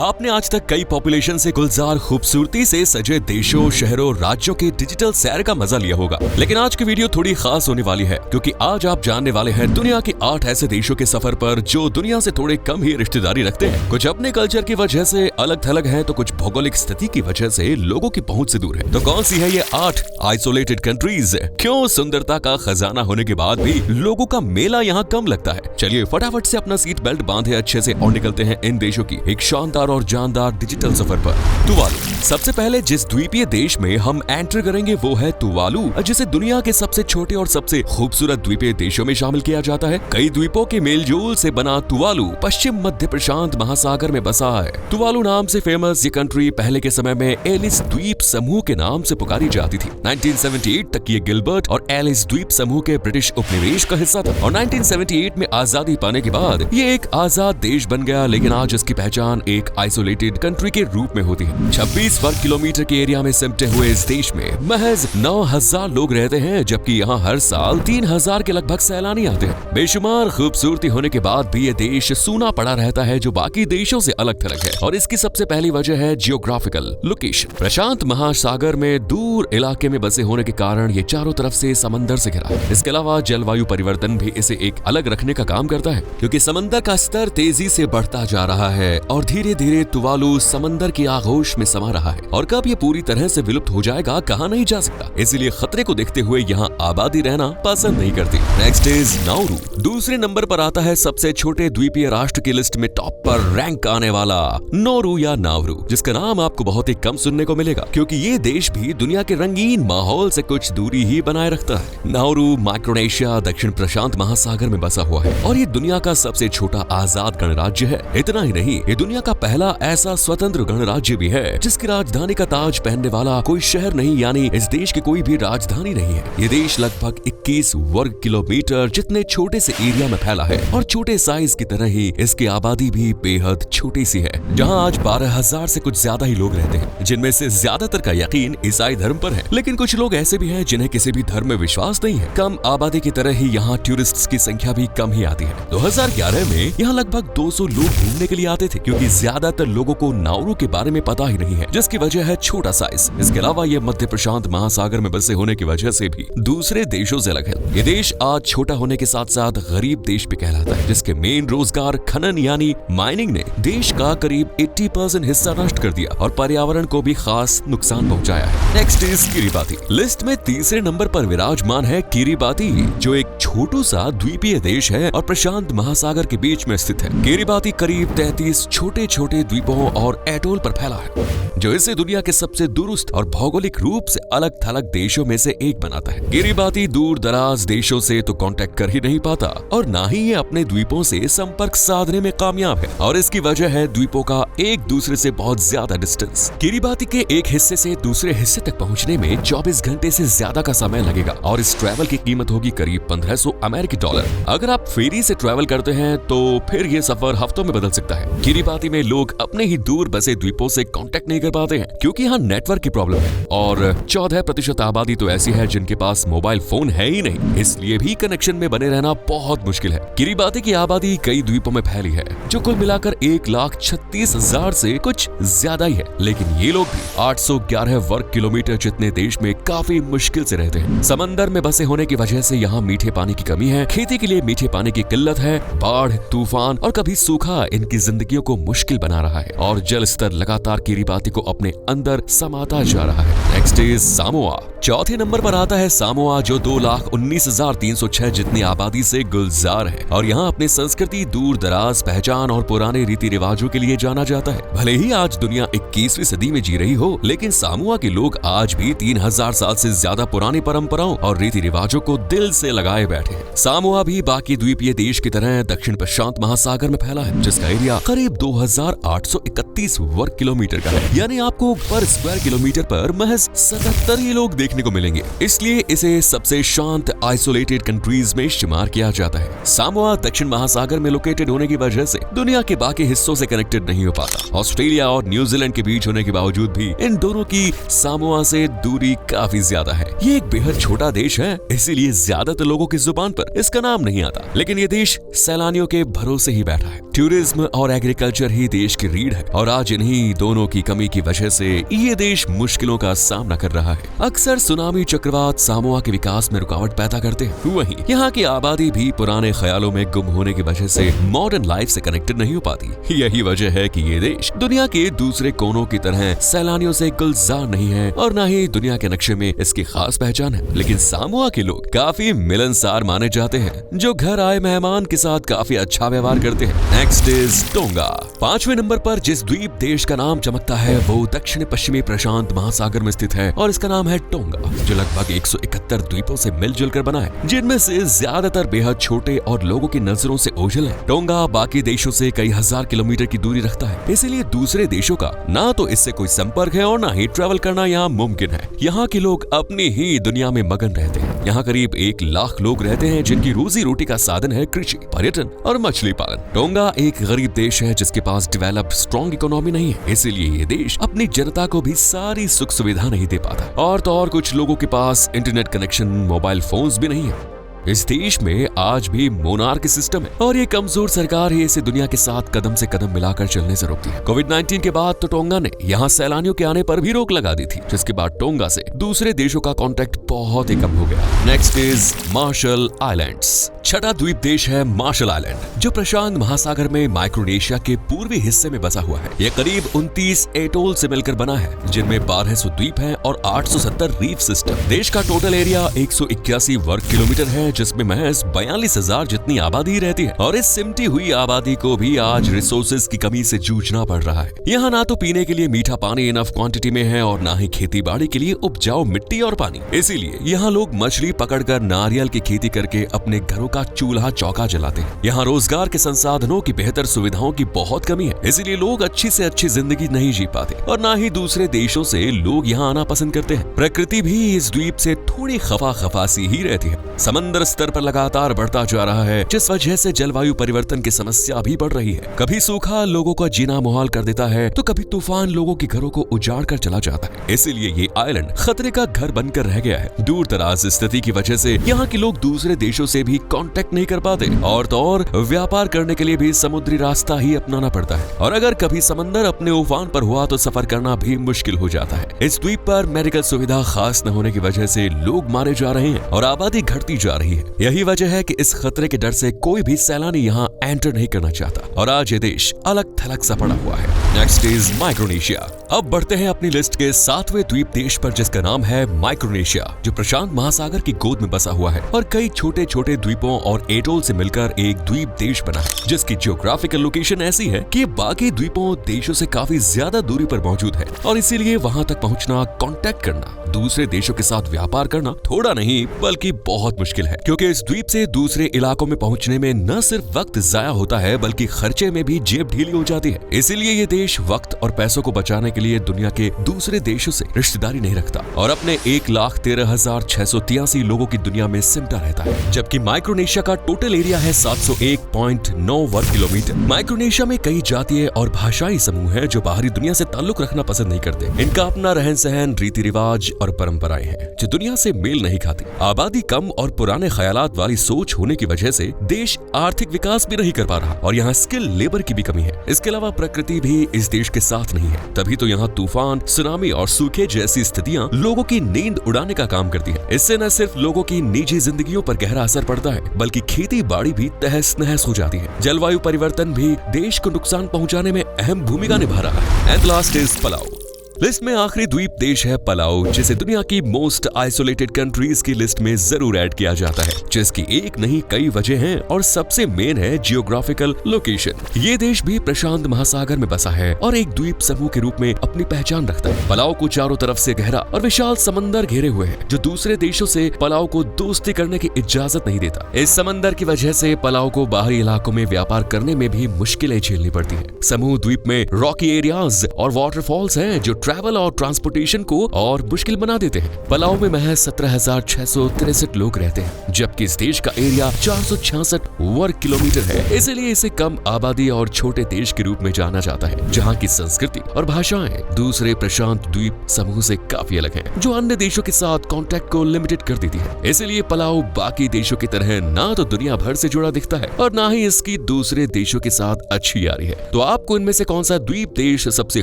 आपने आज तक कई पॉपुलेशन से गुलजार खूबसूरती से सजे देशों, शहरों, राज्यों के डिजिटल सैर का मजा लिया होगा, लेकिन आज की वीडियो थोड़ी खास होने वाली है क्योंकि आज आप जानने वाले हैं दुनिया के 8 ऐसे देशों के सफर पर जो दुनिया से थोड़े कम ही रिश्तेदारी रखते हैं। कुछ अपने कल्चर की वजह से अलग थलग हैं तो कुछ भौगोलिक स्थिति की वजह से लोगों की पहुंच से दूर है। तो कौन सी है ये 8 आइसोलेटेड कंट्रीज? क्यों सुंदरता का खजाना होने के बाद भी लोगों का मेला यहाँ कम लगता है? चलिए फटाफट से अपना सीट बेल्ट बांधे अच्छे से और निकलते हैं इन देशों की एक शानदार और जानदार डिजिटल सफर पर। तुवालू। सबसे पहले जिस द्वीपीय देश में हम एंटर करेंगे वो है तुवालू, जिसे दुनिया के सबसे छोटे और सबसे खूबसूरत द्वीपीय देशों में शामिल किया जाता है। कई द्वीपों के मेलजोल से बना तुवालू पश्चिम मध्य प्रशांत महासागर में बसा है। तुवालू नाम से फेमस ये कंट्री पहले के समय में एलिस द्वीप समूह के नाम से पुकारी जाती थी। 1978 तक ये गिलबर्ट और एलिस द्वीप समूह के ब्रिटिश उपनिवेश का हिस्सा था और 1978 में आजादी पाने के बाद ये एक आजाद देश बन गया, लेकिन आज इसकी पहचान एक आइसोलेटेड कंट्री के रूप में होती है। 26 वर्ग किलोमीटर के एरिया में सिमटे हुए इस देश में महज 9,000 लोग रहते हैं, जबकि यहाँ हर साल 3,000 के लगभग सैलानी आते हैं। बेशुमार खूबसूरती होने के बाद भी ये देश सूना पड़ा रहता है, जो बाकी देशों से अलग थलग है और इसकी सबसे पहली वजह है जियोग्राफिकल लोकेशन। प्रशांत महासागर में दूर इलाके में बसे होने के कारण ये चारों तरफ से समंदर से घिरा है। इसके अलावा जलवायु परिवर्तन भी इसे एक अलग रखने का काम करता है, क्योंकि समंदर का स्तर तेजी से बढ़ता जा रहा है और धीरे धीरे तुवालू समंदर की आगोश में समा रहा है और कब ये पूरी तरह से विलुप्त हो जाएगा कहा नहीं जा सकता। इसीलिए खतरे को देखते हुए यहाँ आबादी रहना पसंद नहीं करती। Next is Nauru. दूसरे नंबर पर आता है सबसे छोटे द्वीपीय राष्ट्र की लिस्ट में टॉप पर रैंक आने वाला नौरू या नावरू, जिसका नाम आपको बहुत ही कम सुनने को मिलेगा क्योंकि ये देश भी दुनिया के रंगीन माहौल से कुछ दूरी ही बनाए रखता है। नावरू माइक्रोनेशिया दक्षिण प्रशांत महासागर में बसा हुआ है और ये दुनिया का सबसे छोटा आजाद गणराज्य है। इतना ही नहीं, ये दुनिया का पहला ऐसा स्वतंत्र गणराज्य भी है जिसकी राजधानी का ताज पहनने वाला कोई शहर नहीं, यानी इस देश की कोई भी राजधानी नहीं है। ये देश लगभग 21 वर्ग किलोमीटर जितने छोटे से एरिया में फैला है और छोटे साइज की तरह ही इसकी आबादी भी बेहद छोटी सी है, जहाँ आज 12,000 से कुछ ज्यादा ही लोग रहते हैं, जिनमें से ज्यादातर का यकीन ईसाई धर्म पर है। लेकिन कुछ लोग ऐसे भी हैं जिन्हें किसी भी धर्म में विश्वास नहीं है। कम आबादी की तरह ही यहाँ टूरिस्ट्स की संख्या भी कम ही आती है। 2011 में यहाँ लगभग 200 लोग घूमने के लिए आते थे, क्योंकि ज्यादातर लोगों को नाउरू के बारे में पता ही नहीं है, जिसकी वजह है छोटा साइज। इसके अलावा ये मध्य प्रशांत महासागर में बसे होने की वजह से भी दूसरे देशों से अलग है। ये देश आज छोटा होने के साथ साथ गरीब देश भी कहलाता है, जिसके मेन रोजगार खनन यानी माइनिंग ने देश का करीब 80% हिस्सा नष्ट कर दिया और पर्यावरण को भी खास नुकसान पहुंचाया है। Next is Kiribati. लिस्ट में तीसरे नंबर पर विराजमान है किरिबाती, जो एक छोटू सा द्वीपीय देश है और प्रशांत महासागर के बीच में स्थित है। किरिबाती करीब 33 छोटे छोटे द्वीपों और एटोल पर फैला है, जो इसे दुनिया के सबसे दुरुस्त और भौगोलिक रूप से अलग थलग देशों में से एक बनाता है। किरिबाती दूर दराज देशों से तो कांटेक्ट कर ही नहीं पाता और ना ही ये अपने द्वीपों से संपर्क साधने में कामयाब है, और इसकी वजह है द्वीपों का एक दूसरे से बहुत ज्यादा डिस्टेंस। किरिबाती के एक हिस्से से दूसरे हिस्से तक पहुंचने में 24 घंटे से ज्यादा का समय लगेगा और इस ट्रैवल की कीमत होगी करीब 1500 अमेरिकी डॉलर। अगर आप फेरी से ट्रैवल करते हैं तो फिर ये सफर हफ्तों में बदल सकता है। किरिबाती में लोग अपने ही दूर बसे द्वीपों से कांटेक्ट नहीं कर पाते हैं क्योंकि यहाँ नेटवर्क की प्रॉब्लम है और 14% आबादी तो ऐसी है जिनके पास मोबाइल फोन है ही नहीं, इसलिए भी कनेक्शन में बने रहना बहुत मुश्किल है। किरिबाती की आबादी कई द्वीपों में फैली है, जो कुल मिलाकर 1,36,000 से कुछ ज्यादा ही है, लेकिन ये लोग भी 811 वर्ग किलोमीटर जितने देश में काफी मुश्किल से रहते हैं। समंदर में बसे होने की वजह से यहाँ मीठे पानी की कमी है, खेती के लिए मीठे पानी की किल्लत है, बाढ़, तूफान और कभी सूखा इनकी जिंदगियों को मुश्किल बना रहा है और जल स्तर लगातार किरिबाती को अपने अंदर समाता जा रहा है। Next is Samoa. चौथे नंबर पर आता है सामोआ, जो 2,19,306 जितनी आबादी से गुलजार है और यहाँ अपनी संस्कृति, दूर दराज पहचान और पुराने रीति रिवाजों के लिए जाना जाता है। भले ही आज दुनिया 21वीं सदी में जी रही हो, लेकिन सामोआ के लोग आज भी 3,000 साल से ज्यादा पुरानी परंपराओं और रीति रिवाजों को दिल से लगाए बैठे हैं। सामोआ भी बाकी द्वीपीय देश की तरह दक्षिण प्रशांत महासागर में फैला है, जिसका एरिया करीब 2,831 वर्ग किलोमीटर का है, यानी आपको पर स्क्वायर किलोमीटर पर महज 77 ही लोग देखने को मिलेंगे। इसलिए इसे सबसे शांत आइसोलेटेड कंट्रीज में शुमार किया जाता है। सामोआ दक्षिण महासागर में लोकेटेड होने की वजह से दुनिया के बाकी हिस्सों से कनेक्टेड नहीं हो पाता। ऑस्ट्रेलिया और न्यूजीलैंड के बीच होने के बावजूद भी इन दोनों की सामोआ से दूरी काफी ज्यादा है। ये एक बेहद छोटा देश है, इसीलिए ज्यादातर लोगों की जुबान पर इसका नाम नहीं आता, लेकिन ये देश सैलानियों के भरोसे ही बैठा है। टूरिज्म और एग्रीकल्चर ही देश की रीढ़ है और आज इन्हीं दोनों की कमी की वजह से ये देश मुश्किलों का सामना कर रहा है। अक्सर सुनामी, चक्रवात सामोआ के विकास में रुकावट पैदा करते हैं। वहीं यहाँ की आबादी भी पुराने ख्यालों में गुम होने की वजह से मॉडर्न लाइफ से कनेक्टेड नहीं हो पाती। यही वजह है कि ये देश दुनिया के दूसरे कोनों की तरह सैलानियों से गुलजार नहीं है और न ही दुनिया के नक्शे में इसकी खास पहचान है। लेकिन सामोआ के लोग काफी मिलनसार माने जाते हैं, जो घर आए मेहमान के साथ काफी अच्छा व्यवहार करते हैं। Next is Tonga. 5वें नंबर पर जिस द्वीप देश का नाम चमकता है वो दक्षिण पश्चिमी प्रशांत महासागर में स्थित है और इसका नाम है टोंगा, जो लगभग 171 द्वीपों से मिलजुल कर बना है, जिनमें से ज्यादातर बेहद छोटे और लोगों की नजरों से ओझल है। टोंगा बाकी देशों से कई हजार किलोमीटर की दूरी रखता है, इसीलिए दूसरे देशों का ना तो इससे कोई संपर्क है और ना ही ट्रैवल करना यहाँ मुमकिन है। यहाँ के लोग अपनी ही दुनिया में मगन रहते हैं। यहाँ करीब 1 लाख लोग रहते हैं, जिनकी रोजी रोटी का साधन है कृषि, पर्यटन और मछली पालन। टोंगा एक गरीब देश है जिसके पास डेवलप्ड स्ट्रॉन्ग इकोनॉमी नहीं है, इसीलिए ये देश अपनी जनता को भी सारी सुख सुविधा नहीं दे पाता। और तो और कुछ लोगों के पास इंटरनेट कनेक्शन, मोबाइल फोन्स भी नहीं है। इस देश में आज भी मोनार्की सिस्टम है और ये कमजोर सरकार ही इसे दुनिया के साथ कदम से कदम मिलाकर चलने से रोकती है। कोविड-19 के बाद तो टोंगा ने यहाँ सैलानियों के आने पर भी रोक लगा दी थी, जिसके बाद टोंगा से दूसरे देशों का कांटेक्ट बहुत ही कम हो गया। Next is Marshall Islands. छठा द्वीप देश है मार्शल आइलैंड, जो प्रशांत महासागर में माइक्रोनेशिया के पूर्वी हिस्से में बसा हुआ है। यह करीब 29 एटोल से मिलकर बना है, जिनमें 1200 द्वीप हैं और 870 रीफ सिस्टम। देश का टोटल एरिया 181 वर्ग किलोमीटर है, जिसमें महज 42,000 जितनी आबादी रहती है और इस सिमटी हुई आबादी को भी आज रिसोर्सेज की कमी से जूझना पड़ रहा है। यहाँ ना तो पीने के लिए मीठा पानी इनफ क्वांटिटी में है और ना ही खेती बाड़ी के लिए उपजाऊ मिट्टी और पानी। इसीलिए यहाँ लोग मछली पकड़कर नारियल की खेती करके अपने घरों का चूल्हा चौका जलाते हैं। यहाँ रोजगार के संसाधनों की बेहतर सुविधाओं की बहुत कमी है, इसीलिए लोग अच्छी से अच्छी जिंदगी नहीं जी पाते और ना ही दूसरे देशों से लोग यहाँ आना पसंद करते हैं। प्रकृति भी इस द्वीप से थोड़ी खफा सी ही रहती है। समंदर स्तर पर लगातार बढ़ता जा रहा है, जिस वजह से जलवायु परिवर्तन की समस्या भी बढ़ रही है। कभी सूखा लोगों का जीना मुहाल कर देता है तो कभी तूफान लोगों के घरों को उजाड़ कर चला जाता है। इसीलिए ये आइलैंड खतरे का घर बनकर रह गया है। दूर दराज स्थिति की वजह से यहाँ के लोग दूसरे देशों से भी कांटेक्ट नहीं कर पाते और तो और व्यापार करने के लिए भी समुद्री रास्ता ही अपनाना पड़ता है और अगर कभी समंदर अपने उफान पर हुआ तो सफर करना भी मुश्किल हो जाता है। इस द्वीप पर मेडिकल सुविधा खास न होने की वजह से लोग मारे जा रहे हैं और आबादी घटती जा रही है। यही वजह है कि इस खतरे के डर से कोई भी सैलानी यहाँ एंटर नहीं करना चाहता और आज ये देश अलग थलग सा पड़ा हुआ है। Next is Micronesia. अब बढ़ते हैं अपनी लिस्ट के 7वें द्वीप देश पर, जिसका नाम है माइक्रोनेशिया, जो प्रशांत महासागर की गोद में बसा हुआ है और कई छोटे छोटे द्वीपों और एटोल से मिलकर एक द्वीप देश बना है, जिसकी ज्योग्राफिकल लोकेशन ऐसी है कि बाकी द्वीपों देशों से काफी ज्यादा दूरी पर मौजूद है और इसीलिए वहां तक पहुंचना, कांटेक्ट करना, दूसरे देशों के साथ व्यापार करना थोड़ा नहीं बल्कि बहुत मुश्किल है, क्योंकि इस द्वीप से दूसरे इलाकों में पहुंचने में न सिर्फ वक्त जाया होता है बल्कि खर्चे में भी जेब ढीली हो जाती है। इसीलिए ये देश वक्त और पैसों को बचाने के लिए दुनिया के दूसरे देशों से रिश्तेदारी नहीं रखता और अपने 1,13,683 लोगों की दुनिया में सिमटा रहता है, जबकि माइक्रोनेशिया का टोटल एरिया है 701.9 वर्ग किलोमीटर। माइक्रोनेशिया में कई जातीय और भाषाई समूह हैं जो बाहरी दुनिया से ताल्लुक रखना पसंद नहीं करते। इनका अपना रहन सहन, रीति रिवाज और परंपराएं हैं जो दुनिया से मेल नहीं खाती। आबादी कम और पुराने ख्यालात वाली सोच होने की वजह से देश आर्थिक विकास भी नहीं कर पा रहा और यहाँ स्किल लेबर की भी कमी है। इसके अलावा प्रकृति भी इस देश के साथ नहीं है, तभी तो यहाँ तूफान, सुनामी और सूखे जैसी स्थितियाँ लोगों की नींद उड़ाने का काम करती है। इससे न सिर्फ लोगों की निजी जिंदगियों पर गहरा असर पड़ता है बल्कि खेती बाड़ी भी तहस नहस हो जाती है। जलवायु परिवर्तन भी देश को नुकसान पहुँचाने में अहम भूमिका निभा रहा है। And last is Palau. List में आखिरी द्वीप देश है पलाऊ, जिसे दुनिया की मोस्ट आइसोलेटेड कंट्रीज की लिस्ट में जरूर ऐड किया जाता है, जिसकी एक नहीं कई वजह हैं और सबसे मेन है जियोग्राफिकल लोकेशन। ये देश भी प्रशांत महासागर में बसा है और एक द्वीप समूह के रूप में अपनी पहचान रखता है। पलाऊ को चारों तरफ से गहरा और विशाल समंदर घेरे हुए है, जो दूसरे देशों से पलाऊ को दोस्ती करने की इजाजत नहीं देता। इस समंदर की वजह से पलाऊ को बाहरी इलाकों में व्यापार करने में भी मुश्किलें झेलनी पड़ती है। समूह द्वीप में रॉकी एरियाज और वाटरफॉल्स हैं जो ट्रैवल और ट्रांसपोर्टेशन को और मुश्किल बना देते हैं। पलाऊ में महज 17,663 लोग रहते हैं, जबकि इस देश का एरिया 466 वर्ग किलोमीटर है। इसलिए इसे कम आबादी और छोटे देश के रूप में जाना जाता है, जहाँ की संस्कृति और भाषाएं दूसरे प्रशांत द्वीप समूह से काफी अलग हैं, जो अन्य देशों के साथ कांटेक्ट को लिमिटेड कर देती है। इसलिए पलाऊ बाकी देशों की तरह ना तो दुनिया भर से जुड़ा दिखता है और ना ही इसकी दूसरे देशों के साथ अच्छी यारी है। तो आपको इनमें से कौन सा द्वीप देश सबसे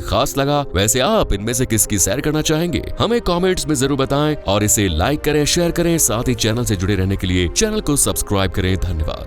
खास लगा? वैसे आप इनमें से किसकी सैर करना चाहेंगे? हमें कमेंट्स में जरूर बताएं और इसे लाइक करें, शेयर करें। साथ ही चैनल से जुड़े रहने के लिए चैनल को सब्सक्राइब करें। धन्यवाद।